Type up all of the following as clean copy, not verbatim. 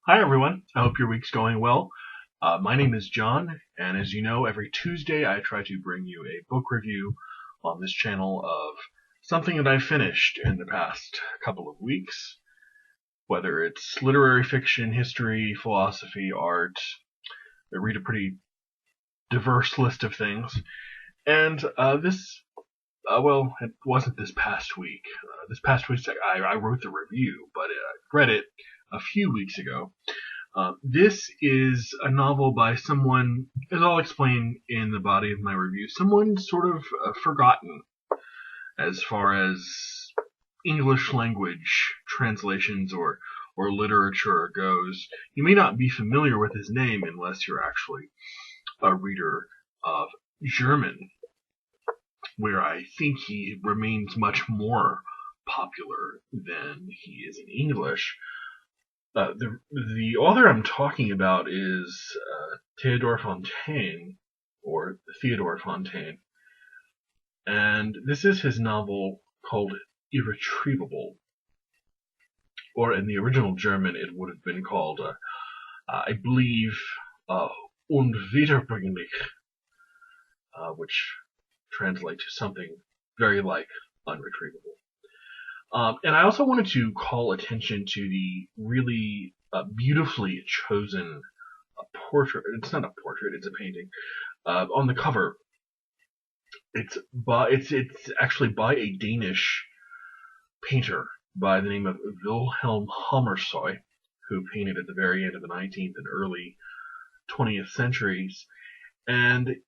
Hi, everyone. I hope your week's going well. My name is John, and as you know, every Tuesday I try to bring you a book review on this channel of something that I finished in the past couple of weeks, whether it's literary fiction, history, philosophy, art. I read a pretty diverse list of things, and it wasn't this past week. This past week I wrote the review, but I read it a few weeks ago. This is a novel by someone, as I'll explain in the body of my review, someone sort of forgotten as far as English language translations or literature goes. You may not be familiar with his name unless you're actually a reader of German, where I think he remains much more popular than he is in English. The author I'm talking about is Theodor Fontane, or Theodor Fontane, and this is his novel called Irretrievable, or in the original German it would have been called, I believe, Unwiederbringlich, which translates to something very like unretrievable. And I also wanted to call attention to the really beautifully chosen portrait. It's not a portrait; it's a painting. On the cover, it's actually by a Danish painter by the name of Wilhelm Hammershøi, who painted at the very end of the 19th and early 20th centuries. And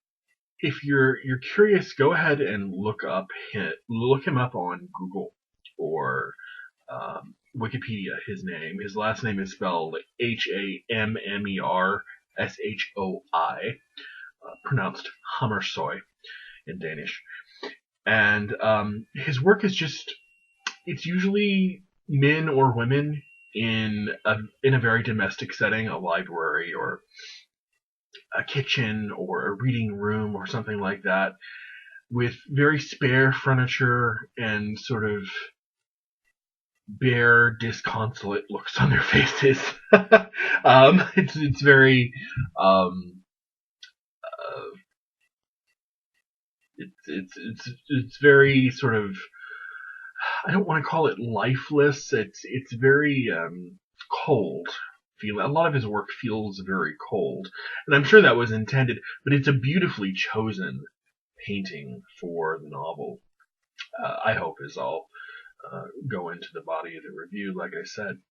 if you're curious, go ahead and look him up on Google or Wikipedia. His last name is spelled Hammershøi, pronounced Hammershøi in Danish. And his work is it's usually men or women in a very domestic setting, a library or a kitchen or a reading room or something like that, with very spare furniture and sort of bare, disconsolate looks on their faces. It's very it's very sort of, I don't want to call it lifeless. It's very cold. A lot of his work feels very cold, and I'm sure that was intended. But it's a beautifully chosen painting for the novel. I hope, as I'll go into the body of the review, like I said.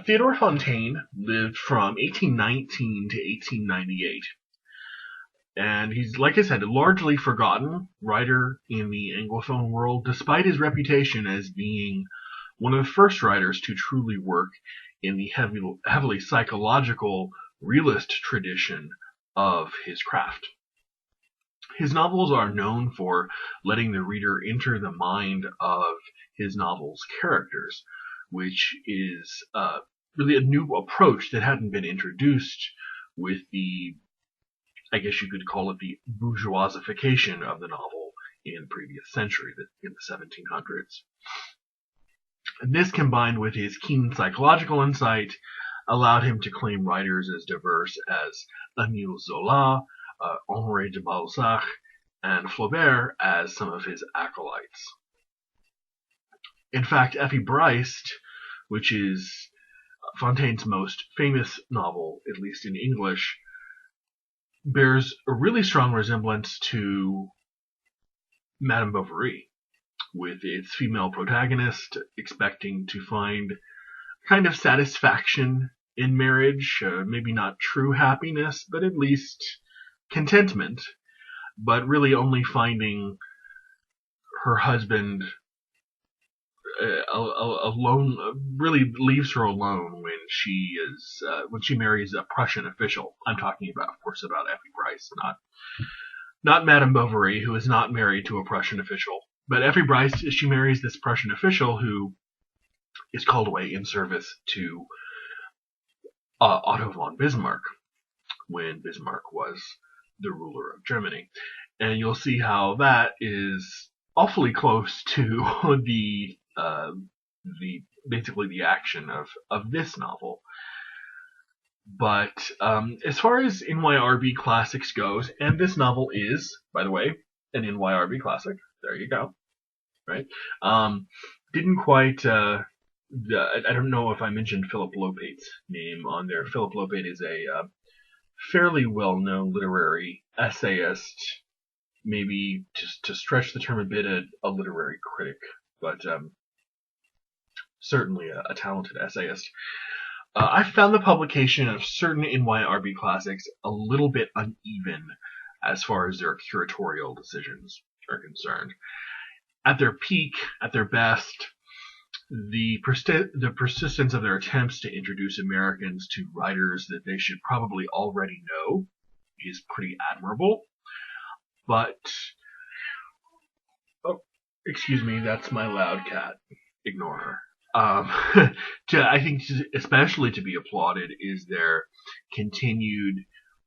Theodor Fontane lived from 1819 to 1898. And he's, like I said, a largely forgotten writer in the Anglophone world, despite his reputation as being one of the first writers to truly work in the heavily psychological realist tradition of his craft. His novels are known for letting the reader enter the mind of his novel's characters, which is really a new approach that hadn't been introduced with I guess you could call it the bourgeoisification of the novel in the previous century, in the 1700s. And this, combined with his keen psychological insight, allowed him to claim writers as diverse as Émile Zola, Henri de Balzac, and Flaubert as some of his acolytes. In fact, Effie Briest, which is Fontane's most famous novel, at least in English, bears a really strong resemblance to Madame Bovary, with its female protagonist expecting to find kind of satisfaction in marriage, maybe not true happiness, but at least contentment, but really only finding her husband alone, really leaves her alone when she marries a Prussian official. I'm talking about, of course, about Effie Briest, not Madame Bovary, who is not married to a Prussian official. But Effie Briest, she marries this Prussian official who is called away in service to Otto von Bismarck when Bismarck was the ruler of Germany. And you'll see how that is awfully close to the basically the action of this novel. But as far as NYRB classics goes, and this novel is, by the way, an NYRB classic. There you go. Right? Didn't quite. I don't know if I mentioned Philip Lopate's name on there. Philip Lopate is a fairly well-known literary essayist, maybe just to stretch the term a bit, a literary critic, but certainly a talented essayist. I found the publication of certain NYRB classics a little bit uneven as far as their curatorial decisions are concerned. At their peak, at their best, the persistence of their attempts to introduce Americans to writers that they should probably already know is pretty admirable. But, oh, excuse me, that's my loud cat. Ignore her. I think especially to be applauded is their continued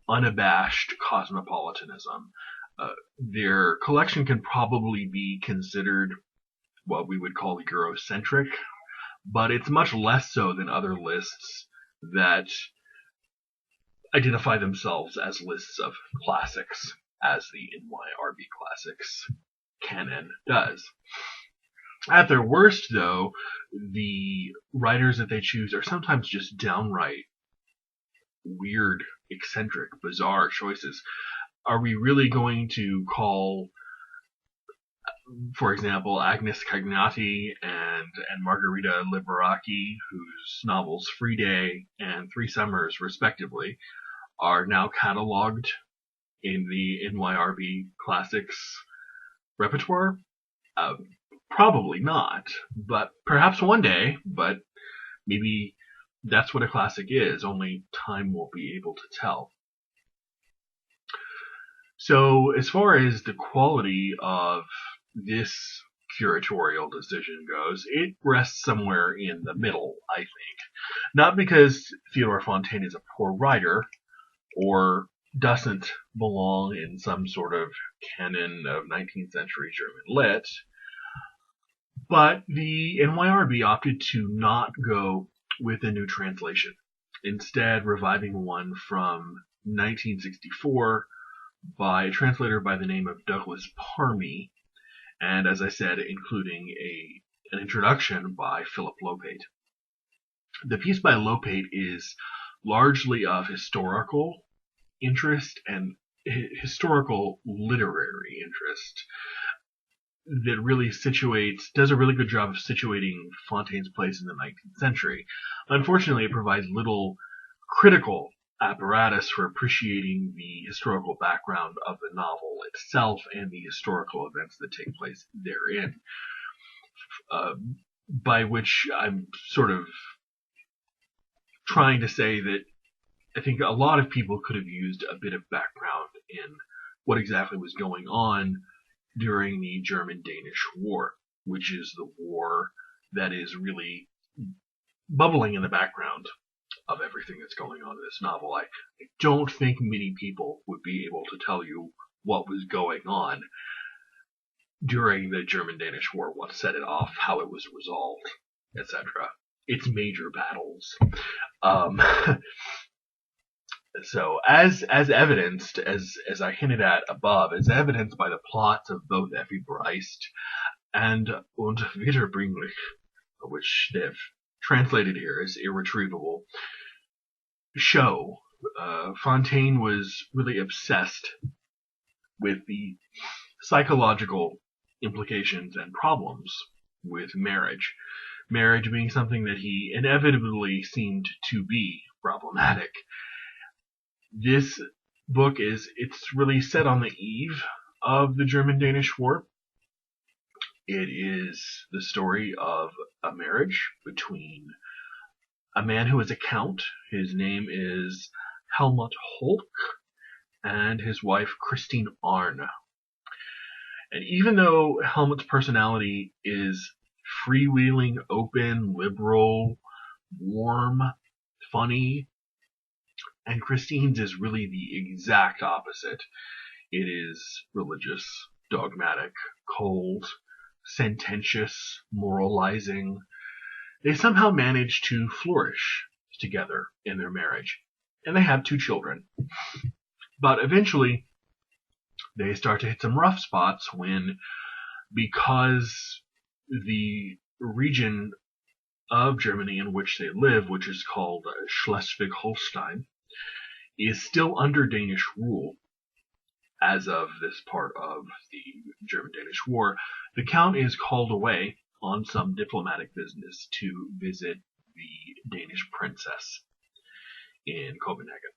unabashed cosmopolitanism. Their collection can probably be considered what we would call Eurocentric, but it's much less so than other lists that identify themselves as lists of classics, as the NYRB Classics canon does. At their worst, though, the writers that they choose are sometimes just downright weird, eccentric, bizarre choices. Are we really going to call, for example, Agnes Cagnati and Margherita Liberacchi, whose novels Free Day and Three Summers, respectively, are now cataloged in the NYRB Classics repertoire? Probably not, but perhaps one day, but maybe that's what a classic is, only time will be able to tell. So as far as the quality of this curatorial decision goes, it rests somewhere in the middle, I think. Not because Theodor Fontane is a poor writer, or doesn't belong in some sort of canon of 19th century German lit, but the NYRB opted to not go with a new translation, instead reviving one from 1964 by a translator by the name of Douglas Parmy, and as I said, including an introduction by Philip Lopate. The piece by Lopate is largely of historical interest and historical literary interest that really does a really good job of situating Fontane's place in the 19th century. Unfortunately, it provides little critical apparatus for appreciating the historical background of the novel itself and the historical events that take place therein. By which I'm sort of trying to say that I think a lot of people could have used a bit of background in what exactly was going on during the German-Danish War, which is the war that is really bubbling in the background of everything that's going on in this novel. I don't think many people would be able to tell you what was going on during the German-Danish War, what set it off, how it was resolved, etc. Its major battles. So, as evidenced, as I hinted at above, as evidenced by the plots of both Effie Briest and Und Wiederbringlich, which they've translated here as Irretrievable, show, Fontane was really obsessed with the psychological implications and problems with marriage. Marriage being something that he inevitably seemed to be problematic. This book it's really set on the eve of the German-Danish War. It is the story of a marriage between a man who is a count. His name is Helmut Holk, and his wife Christine Arne. And even though Helmut's personality is freewheeling, open, liberal, warm, funny, and Christine's is really the exact opposite. It is religious, dogmatic, cold, sententious, moralizing, they somehow manage to flourish together in their marriage. And they have 2 children. But eventually, they start to hit some rough spots when, because the region of Germany in which they live, which is called Schleswig-Holstein, is still under Danish rule as of this part of the German-Danish War, the Count is called away on some diplomatic business to visit the Danish princess in Copenhagen.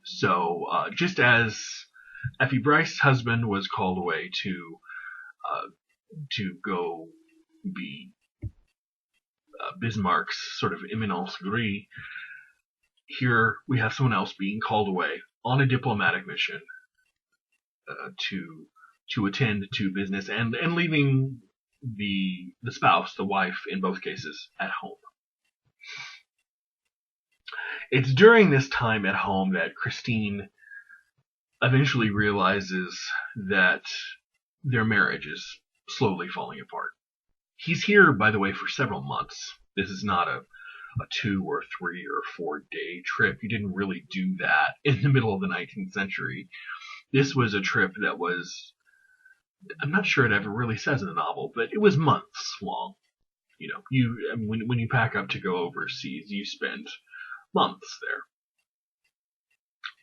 So, just as Effie Bryce's husband was called away to go be Bismarck's sort of eminence grise, here we have someone else being called away on a diplomatic mission to attend to business and leaving the spouse, the wife, in both cases, at home. It's during this time at home that Christine eventually realizes that their marriage is slowly falling apart. He's here, by the way, for several months. This is not a 2 or 3 or 4 day trip. You didn't really do that in the middle of the 19th century. This was a trip that was, I'm not sure it ever really says in the novel, but it was months long. You know, when you pack up to go overseas, you spend months there.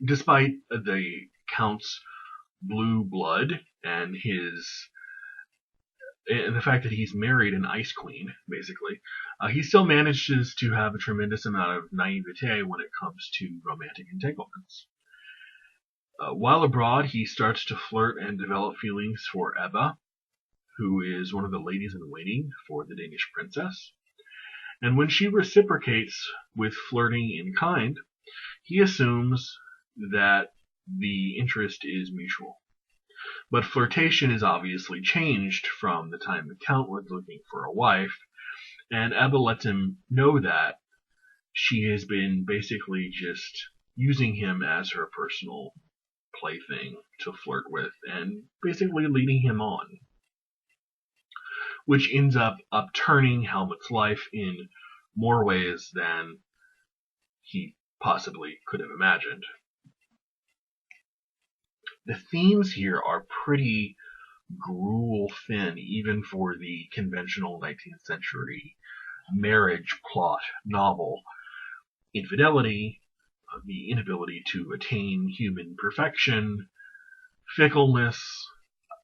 Despite the Count's blue blood and the fact that he's married an ice queen, basically, he still manages to have a tremendous amount of naivete when it comes to romantic entanglements. While abroad, he starts to flirt and develop feelings for Ebba, who is one of the ladies in waiting for the Danish princess. And when she reciprocates with flirting in kind, he assumes that the interest is mutual. But flirtation is obviously changed from the time the Count was looking for a wife, and Ebba lets him know that she has been basically just using him as her personal plaything to flirt with, and basically leading him on, which ends up upturning Helmut's life in more ways than he possibly could have imagined. The themes here are pretty gruel thin, even for the conventional 19th century marriage plot novel. Infidelity, the inability to attain human perfection, fickleness,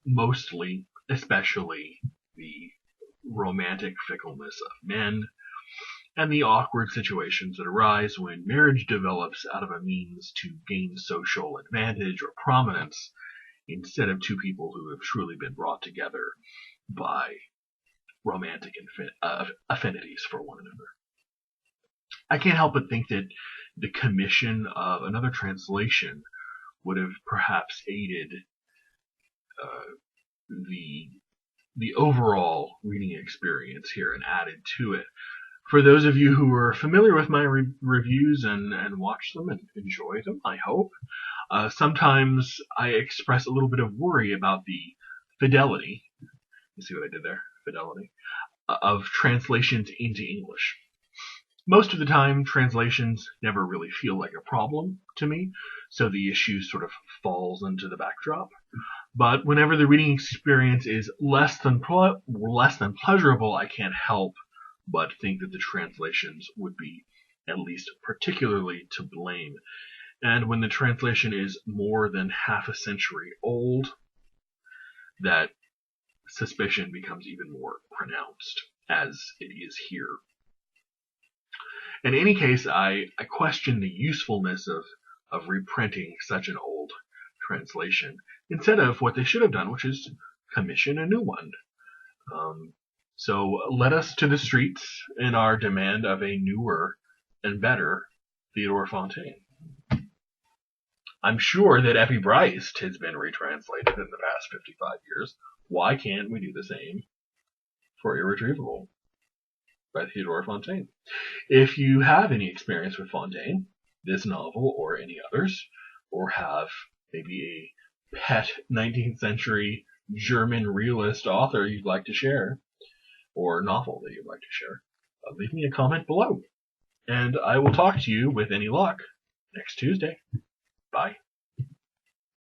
mostly, especially the romantic fickleness of men, and the awkward situations that arise when marriage develops out of a means to gain social advantage or prominence, instead of 2 people who have truly been brought together by romantic affinities for one another. I can't help but think that the commission of another translation would have perhaps aided the overall reading experience here and added to it. For those of you who are familiar with my reviews and watch them and enjoy them, I hope, sometimes I express a little bit of worry about the fidelity, you see what I did there, fidelity, of translations into English. Most of the time, translations never really feel like a problem to me, so the issue sort of falls into the backdrop. But whenever the reading experience is less than pleasurable, I can't help but think that the translations would be at least particularly to blame. And when the translation is more than half a century old, that suspicion becomes even more pronounced, as it is here. In any case, I question the usefulness of reprinting such an old translation, instead of what they should have done, which is commission a new one. So let us to the streets in our demand of a newer and better Theodor Fontane. I'm sure that Effie Bryce has been retranslated in the past 55 years. Why can't we do the same for Irretrievable by Theodor Fontane? If you have any experience with Fontane, this novel or any others, or have maybe a pet 19th century German realist author you'd like to share, or novel that you'd like to share, leave me a comment below. And I will talk to you, with any luck, next Tuesday. Bye.